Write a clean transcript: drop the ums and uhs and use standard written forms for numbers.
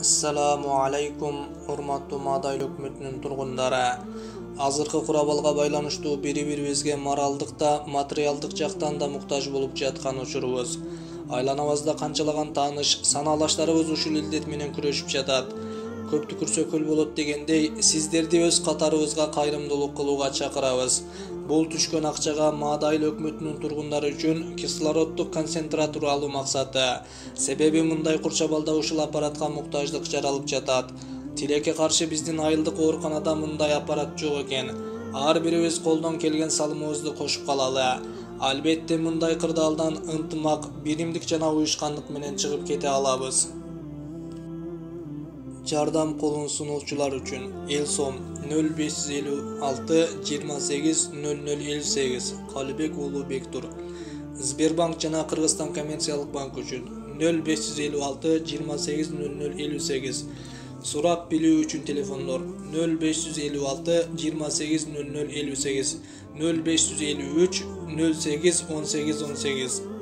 Assalamu alaikum, урматтуу Мадай өкмөтүнүн тургундары. Азыркы курабалга байланыштуу бири-бирибизге моралдык да, материалдык жактан да муктаж болуп жаткан учурубуз. Айланабызда канчалаган тааныш, санаалаштарыбыз ушул илдет менен күрөшүп жатат. Көптү көрсө көл болот дегендей, сиздерди өз катарыбызга кайрымдуулук кылууга чакырабыз. Бул түшкөн акчага Мадай өкмөтүнүн тургундары үчүн кислороддук концентратор алуу максаты. Себеби мындай курчабалда ушул аппаратка муктаждык жаралып жатат. Тилекке каршы биздин айылдык ооруканада мындай аппарат жок экен. Ар бирибиз колдон келген салымыбызды кошуп калалы. Албетте мындай кырдаалдан ынтымак, биримдик жана уюшкандык менен чыгып кете алабыз. Жардам колун суноочулар үчүн Элсом 0556 28 0058 Калыбек уулу Бектур. Сбербанк жана Кыргызстан коммерциялык банк үчүн 0556 28 0058 Сурап билүү үчүн телефондор 0556 28 0058 0553 08 18 18